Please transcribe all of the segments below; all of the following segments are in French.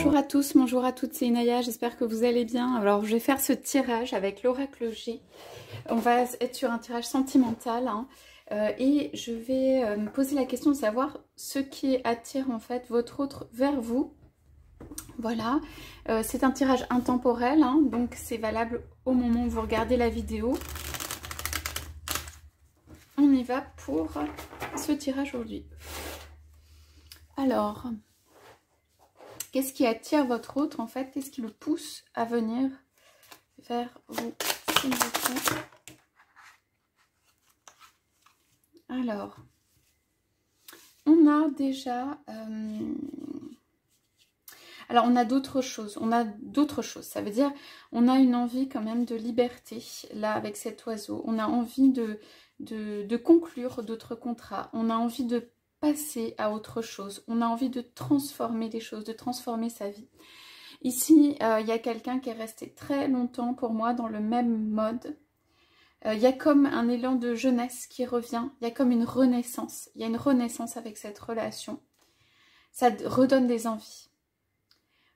Bonjour à tous, bonjour à toutes, c'est Inaya, j'espère que vous allez bien. Alors je vais faire ce tirage avec l'oracle G. On va être sur un tirage sentimental hein, et je vais me poser la question de savoir ce qui attire en fait votre autre vers vous. Voilà, c'est un tirage intemporel, hein, donc c'est valable au moment où vous regardez la vidéo. On y va pour ce tirage aujourd'hui. Alors... qu'est-ce qui attire votre autre en fait? Qu'est-ce qui le pousse à venir vers vous, s'il vous plaît? Alors, on a déjà... alors, on a d'autres choses. On a d'autres choses. Ça veut dire, on a une envie quand même de liberté, là, avec cet oiseau. On a envie de conclure d'autres contrats. On a envie de passer à autre chose. On a envie de transformer les choses, de transformer sa vie. Ici, il y a quelqu'un qui est resté très longtemps pour moi dans le même mode. Il y a comme un élan de jeunesse qui revient. Il y a comme une renaissance. Il y a une renaissance avec cette relation. Ça redonne des envies.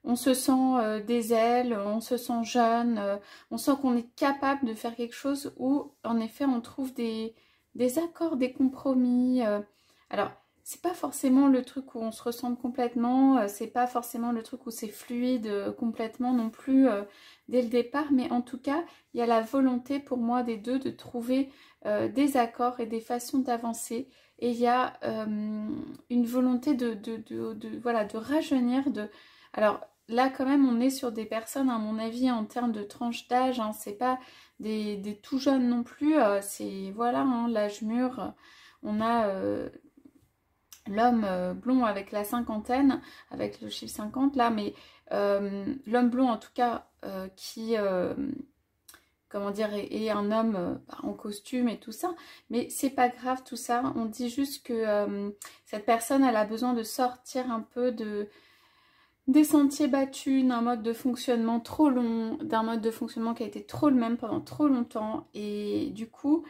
On se sent des ailes, on se sent jeune, on sent qu'on est capable de faire quelque chose où, en effet, on trouve des accords, des compromis. Alors, c'est pas forcément le truc où on se ressemble complètement, c'est pas forcément le truc où c'est fluide complètement non plus dès le départ, mais en tout cas, il y a la volonté pour moi des deux de trouver des accords et des façons d'avancer, et il y a une volonté voilà, de rajeunir, alors là quand même on est sur des personnes à mon avis en termes de tranche d'âge, hein, c'est pas des tout jeunes non plus, c'est voilà hein, l'âge mûr, on a... l'homme blond avec la cinquantaine, avec le chiffre 50 là, mais l'homme blond en tout cas qui, comment dire, est un homme en costume et tout ça, mais c'est pas grave tout ça, on dit juste que cette personne elle a besoin de sortir un peu des sentiers battus, d'un mode de fonctionnement trop long, d'un mode de fonctionnement qui a été trop le même pendant trop longtemps, et du coup...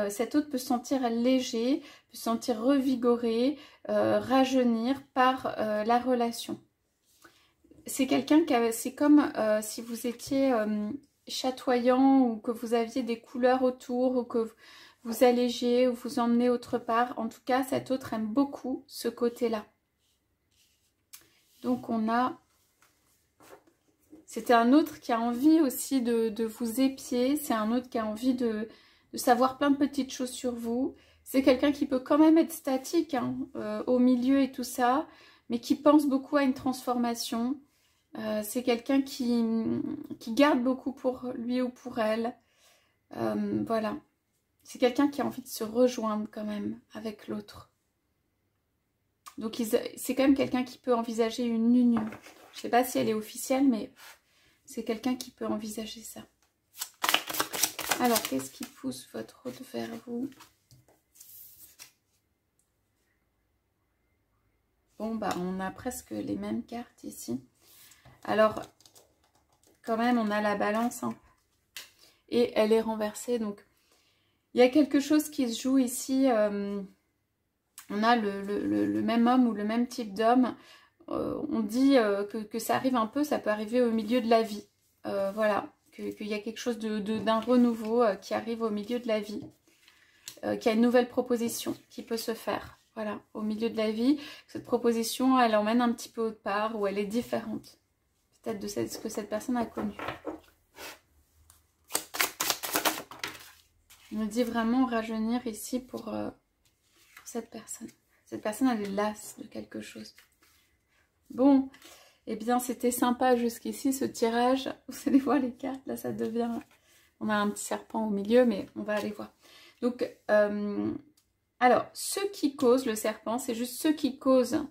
cet autre peut se sentir léger, peut se sentir revigoré, rajeunir par la relation. C'est quelqu'un qui a, c'est comme si vous étiez chatoyant ou que vous aviez des couleurs autour ou que vous allégiez ou vous emmenez autre part. En tout cas, cet autre aime beaucoup ce côté-là. Donc on a... c'était un autre qui a envie aussi de vous épier, c'est un autre qui a envie de savoir plein de petites choses sur vous. C'est quelqu'un qui peut quand même être statique hein, au milieu et tout ça, mais qui pense beaucoup à une transformation. C'est quelqu'un qui garde beaucoup pour lui ou pour elle. Voilà. C'est quelqu'un qui a envie de se rejoindre quand même avec l'autre. Donc c'est quand même quelqu'un qui peut envisager une union. Je ne sais pas si elle est officielle, mais c'est quelqu'un qui peut envisager ça. Alors, qu'est-ce qui pousse votre autre vers vous? Bon, bah, on a presque les mêmes cartes ici. Alors, quand même, on a la balance. Hein, et elle est renversée. Donc, il y a quelque chose qui se joue ici. On a le même homme ou le même type d'homme. On dit que ça arrive un peu, ça peut arriver au milieu de la vie. Voilà. Qu'il y a quelque chose d'un renouveau qui arrive au milieu de la vie, qu'il y a une nouvelle proposition qui peut se faire, voilà, au milieu de la vie. Cette proposition, elle emmène un petit peu autre part, ou elle est différente, peut-être de ce que cette personne a connu. On me dit vraiment rajeunir ici pour cette personne. Cette personne, elle est lasse de quelque chose. Bon... eh bien, c'était sympa jusqu'ici ce tirage. Vous allez voir les cartes, là ça devient... on a un petit serpent au milieu, mais on va aller voir. Donc, alors, ce qui cause le serpent, c'est juste ce qui cause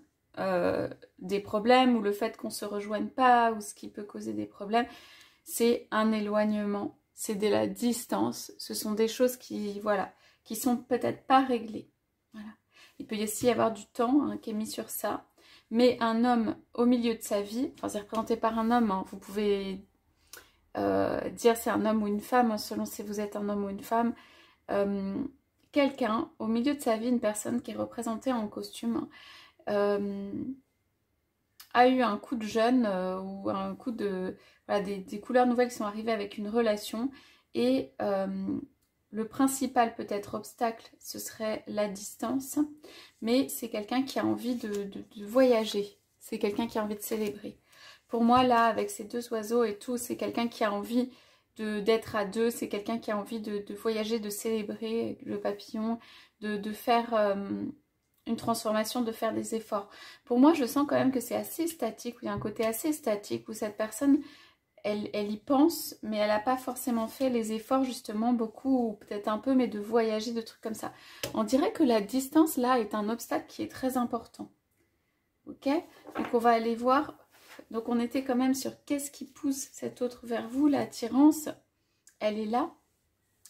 des problèmes ou le fait qu'on ne se rejoigne pas ou ce qui peut causer des problèmes. C'est un éloignement, c'est de la distance. Ce sont des choses qui, voilà, qui sont peut-être pas réglées. Voilà. Il peut aussi y avoir du temps hein, qui est mis sur ça. Mais un homme au milieu de sa vie, enfin c'est représenté par un homme, hein, vous pouvez dire c'est un homme ou une femme, hein, selon si vous êtes un homme ou une femme, quelqu'un au milieu de sa vie, une personne qui est représentée en costume, a eu un coup de jeune ou un coup de... Voilà, des couleurs nouvelles qui sont arrivées avec une relation. Et le principal peut-être obstacle, ce serait la distance. Mais c'est quelqu'un qui a envie de voyager. C'est quelqu'un qui a envie de célébrer. Pour moi, là, avec ces deux oiseaux et tout, c'est quelqu'un qui a envie d'être à deux. C'est quelqu'un qui a envie de voyager, de célébrer le papillon, de faire une transformation, de faire des efforts. Pour moi, je sens quand même que c'est assez statique, où il y a un côté assez statique, où cette personne, elle y pense, mais elle n'a pas forcément fait les efforts, justement, beaucoup, ou peut-être un peu, mais de voyager, de trucs comme ça. On dirait que la distance, là, est un obstacle qui est très important. Ok? Donc, on va aller voir. Donc, on était quand même sur qu'est-ce qui pousse cet autre vers vous. L'attirance, elle est là.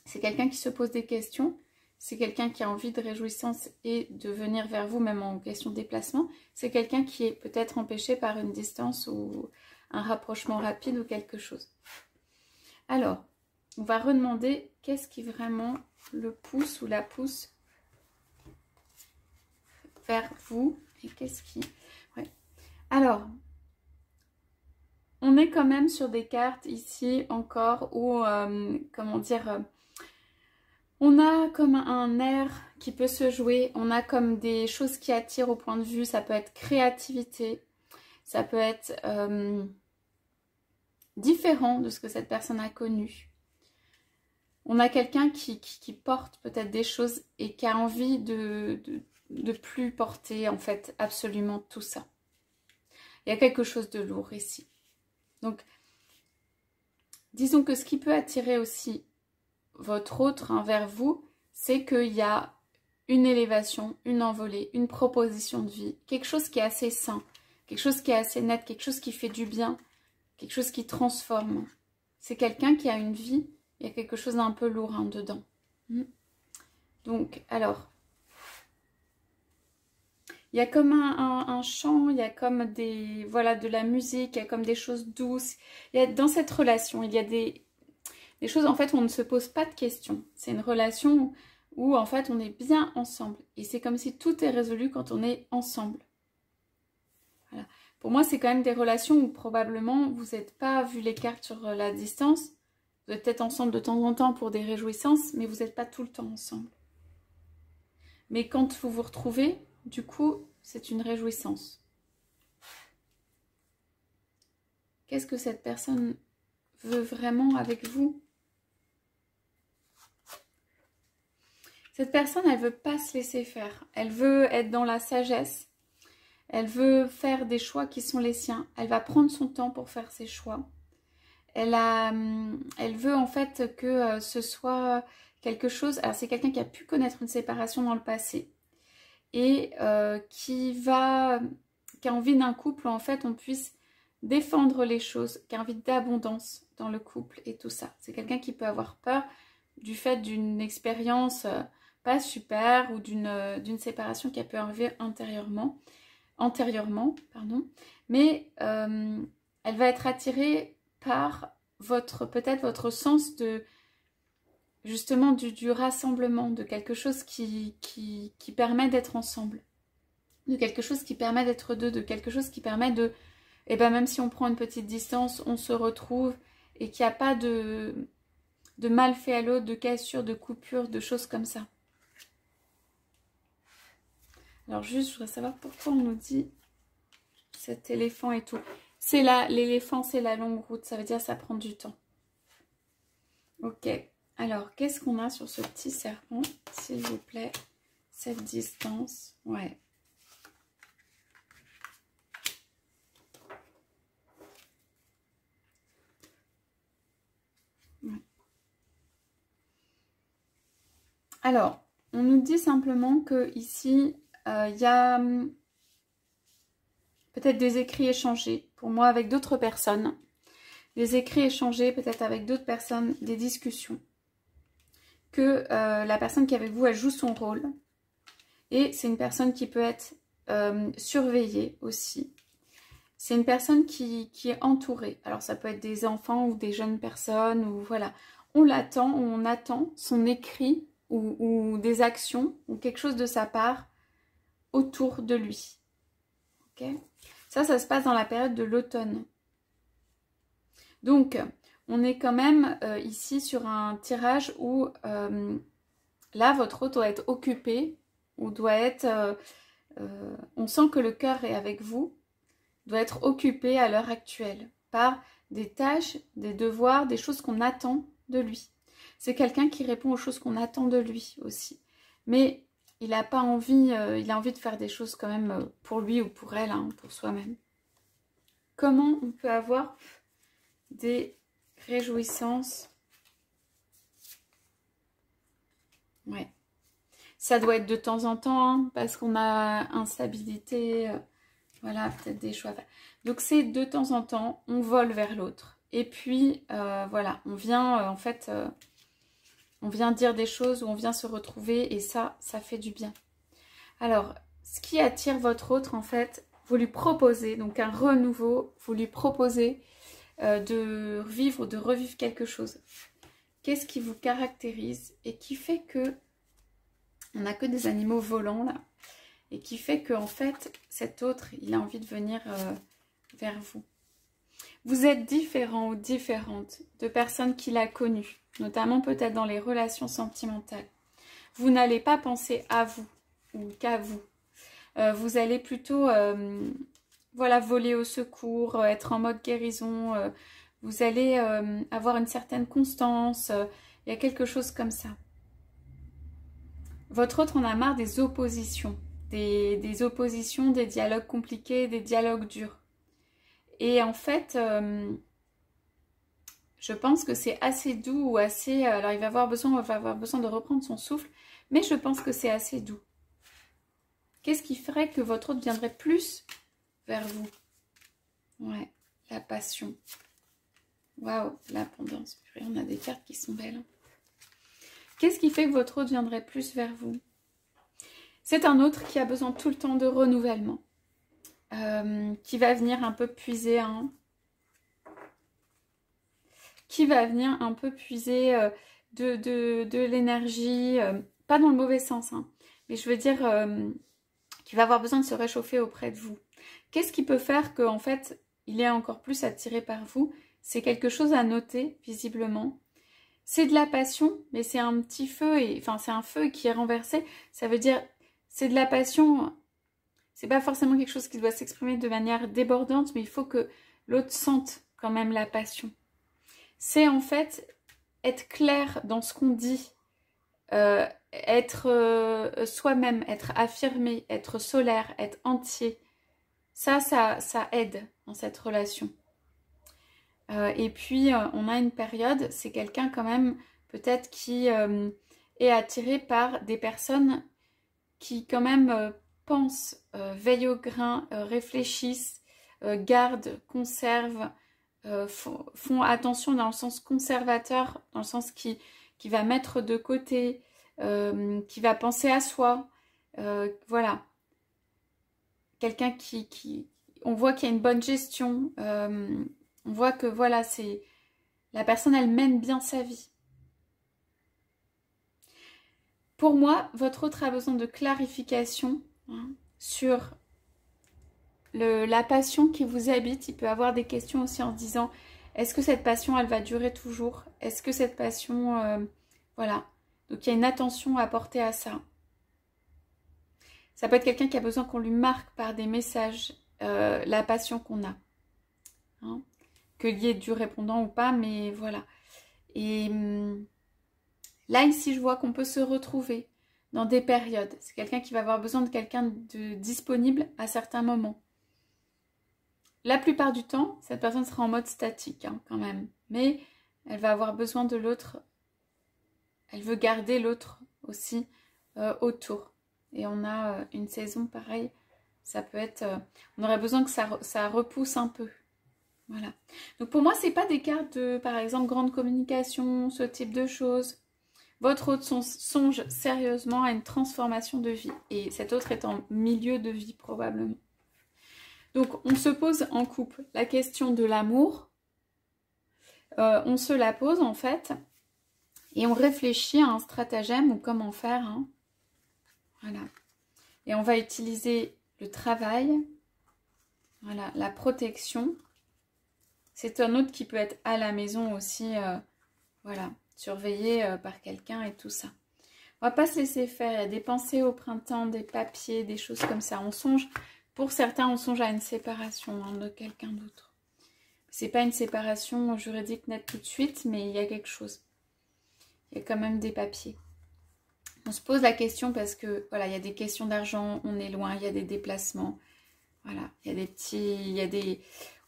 C'est quelqu'un qui se pose des questions. C'est quelqu'un qui a envie de réjouissance et de venir vers vous, même en question de déplacement. C'est quelqu'un qui est peut-être empêché par une distance ou un rapprochement rapide ou quelque chose. Alors, on va redemander qu'est-ce qui vraiment le pousse ou la pousse vers vous. Et qu'est-ce qui... Ouais. Alors, on est quand même sur des cartes ici encore où, comment dire... on a comme un air qui peut se jouer, on a comme des choses qui attirent au point de vue, ça peut être créativité, ça peut être différent de ce que cette personne a connu. On a quelqu'un qui porte peut-être des choses et qui a envie de plus porter en fait absolument tout ça. Il y a quelque chose de lourd ici. Donc, disons que ce qui peut attirer aussi votre autre vers vous, c'est qu'il y a une élévation, une envolée, une proposition de vie, quelque chose qui est assez sain, quelque chose qui est assez net, quelque chose qui fait du bien, quelque chose qui transforme. C'est quelqu'un qui a une vie, il y a quelque chose d'un peu lourd hein, dedans. Donc, alors, il y a comme un chant, il y a comme des, voilà, de la musique, il y a comme des choses douces. Il y a, dans cette relation, il y a des choses en fait où on ne se pose pas de questions. C'est une relation où en fait on est bien ensemble. Et c'est comme si tout est résolu quand on est ensemble. Voilà. Pour moi, c'est quand même des relations où probablement vous n'êtes pas, vu les cartes sur la distance, vous êtes peut-être ensemble de temps en temps pour des réjouissances, mais vous n'êtes pas tout le temps ensemble. Mais quand vous vous retrouvez, du coup, c'est une réjouissance. Qu'est-ce que cette personne veut vraiment avec vous? Cette personne, elle veut pas se laisser faire. Elle veut être dans la sagesse. Elle veut faire des choix qui sont les siens. Elle va prendre son temps pour faire ses choix. Elle veut en fait que ce soit quelque chose... Alors, c'est quelqu'un qui a pu connaître une séparation dans le passé. Et qui a envie d'un couple où en fait on puisse défendre les choses, qui a envie d'abondance dans le couple et tout ça. C'est quelqu'un qui peut avoir peur du fait d'une expérience pas super ou d'une séparation qui a pu arriver antérieurement, mais elle va être attirée par peut-être votre sens de justement du rassemblement, de quelque chose qui permet d'être ensemble, de quelque chose qui permet d'être deux, de quelque chose qui permet de, et ben même si on prend une petite distance, on se retrouve et qu'il n'y a pas de mal fait à l'autre, de cassure, de coupure, de choses comme ça. Alors juste, je voudrais savoir pourquoi on nous dit cet éléphant et tout. C'est là, l'éléphant, c'est la longue route, ça veut dire que ça prend du temps. Ok. Alors, qu'est-ce qu'on a sur ce petit serpent, s'il vous plaît? Cette distance, ouais. Alors, on nous dit simplement que ici, il y a peut-être des écrits échangés, pour moi, avec d'autres personnes. Des écrits échangés, peut-être avec d'autres personnes, des discussions. Que la personne qui est avec vous, elle joue son rôle. Et c'est une personne qui peut être surveillée aussi. C'est une personne qui est entourée. Alors ça peut être des enfants ou des jeunes personnes, ou voilà. On l'attend, on attend son écrit ou des actions ou quelque chose de sa part autour de lui. Ok ? Ça se passe dans la période de l'automne. Donc, on est quand même ici sur un tirage où là, votre hôte doit être occupé ou doit être... on sent que le cœur est avec vous, doit être occupé à l'heure actuelle par des tâches, des devoirs, des choses qu'on attend de lui. C'est quelqu'un qui répond aux choses qu'on attend de lui aussi. Mais il n'a pas envie, il a envie de faire des choses quand même pour lui ou pour elle, hein, pour soi-même. Comment on peut avoir des réjouissances? Ouais. Ça doit être de temps en temps, hein, parce qu'on a instabilité, voilà, peut-être des choix. Donc c'est de temps en temps, on vole vers l'autre. Et puis, voilà, on vient, en fait, on vient dire des choses, ou on vient se retrouver, et ça fait du bien. Alors, ce qui attire votre autre, en fait, vous lui proposez, donc un renouveau, vous lui proposez de vivre ou de revivre quelque chose. Qu'est-ce qui vous caractérise et qui fait que on n'a que des animaux volants là, et qui fait que en fait cet autre il a envie de venir vers vous. Vous êtes différent ou différente de personnes qu'il a connues, notamment peut-être dans les relations sentimentales. Vous n'allez pas penser à vous ou qu'à vous. Vous allez plutôt voilà, voler au secours, être en mode guérison. Vous allez avoir une certaine constance. Il y a quelque chose comme ça. Votre autre en a marre des oppositions. Des oppositions, des dialogues compliqués, des dialogues durs. Et en fait, je pense que c'est assez doux ou assez... alors il va avoir besoin de reprendre son souffle, mais je pense que c'est assez doux. Qu'est-ce qui ferait que votre autre viendrait plus vers vous? Ouais, la passion. Waouh, l'abondance. On a des cartes qui sont belles. Qu'est-ce qui fait que votre autre viendrait plus vers vous? C'est un autre qui a besoin tout le temps de renouvellement. Qui va venir un peu puiser, hein, qui va venir un peu puiser de l'énergie, pas dans le mauvais sens, hein, mais je veux dire qui va avoir besoin de se réchauffer auprès de vous. Qu'est-ce qui peut faire qu'en fait, il est encore plus attiré par vous? C'est quelque chose à noter, visiblement. C'est de la passion, mais c'est un petit feu, enfin c'est un feu qui est renversé. Ça veut dire, c'est de la passion, c'est pas forcément quelque chose qui doit s'exprimer de manière débordante, mais il faut que l'autre sente quand même la passion. C'est en fait être clair dans ce qu'on dit, être soi-même, être affirmé, être solaire, être entier. Ça aide dans cette relation. Et puis, on a une période, c'est quelqu'un quand même peut-être qui est attiré par des personnes qui quand même pensent, veillent au grain, réfléchissent, gardent, conservent, font attention dans le sens conservateur, dans le sens qui va mettre de côté, qui va penser à soi. Voilà. Quelqu'un on voit qu'il y a une bonne gestion. On voit que voilà, c'est la personne, elle mène bien sa vie. Pour moi, votre autre a besoin de clarification, hein, sur la passion qui vous habite. Il peut avoir des questions aussi en se disant, est-ce que cette passion, elle va durer toujours? Est-ce que cette passion... voilà. Donc, il y a une attention à porter à ça. Ça peut être quelqu'un qui a besoin qu'on lui marque par des messages la passion qu'on a. Hein, qu'il y ait du répondant ou pas, mais voilà. Et là, ici, je vois qu'on peut se retrouver dans des périodes. C'est quelqu'un qui va avoir besoin de quelqu'un de disponible à certains moments. La plupart du temps, cette personne sera en mode statique, hein, quand même. Mais elle va avoir besoin de l'autre. Elle veut garder l'autre aussi autour. Et on a une saison pareille. Ça peut être... on aurait besoin que ça repousse un peu. Voilà. Donc pour moi, c'est pas des cartes de, par exemple, grande communication, ce type de choses. Votre autre songe sérieusement à une transformation de vie. Et cet autre est en milieu de vie, probablement. Donc, on se pose en couple la question de l'amour. On se la pose, en fait. Et on réfléchit à un stratagème ou comment faire. Hein. Voilà. Et on va utiliser le travail. Voilà, la protection. C'est un autre qui peut être à la maison aussi, voilà, surveillé par quelqu'un et tout ça. On va pas se laisser faire. Il y a des pensées au printemps, des papiers, des choses comme ça. On songe, pour certains, on songe à une séparation hein, de quelqu'un d'autre. C'est pas une séparation juridique nette tout de suite, mais il y a quelque chose. Il y a quand même des papiers. On se pose la question parce que, voilà, il y a des questions d'argent, on est loin, il y a des déplacements. Voilà, il y a des petits,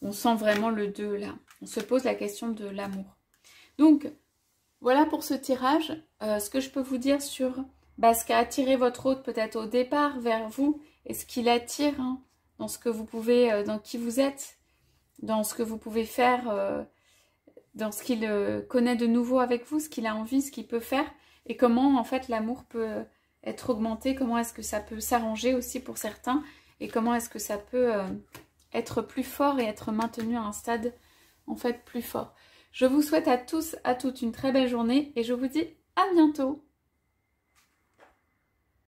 on sent vraiment le 2 là. On se pose la question de l'amour. Donc, voilà pour ce tirage. Ce que je peux vous dire sur ce qu'a attiré votre hôte peut-être au départ vers vous et ce qu'il attire hein, dans ce que vous pouvez, dans qui vous êtes, dans ce que vous pouvez faire, dans ce qu'il connaît de nouveau avec vous, ce qu'il a envie, ce qu'il peut faire et comment en fait l'amour peut être augmenté, comment est-ce que ça peut s'arranger aussi pour certains et comment est-ce que ça peut être plus fort et être maintenu à un stade en fait plus fort. Je vous souhaite à tous, à toutes une très belle journée et je vous dis à bientôt.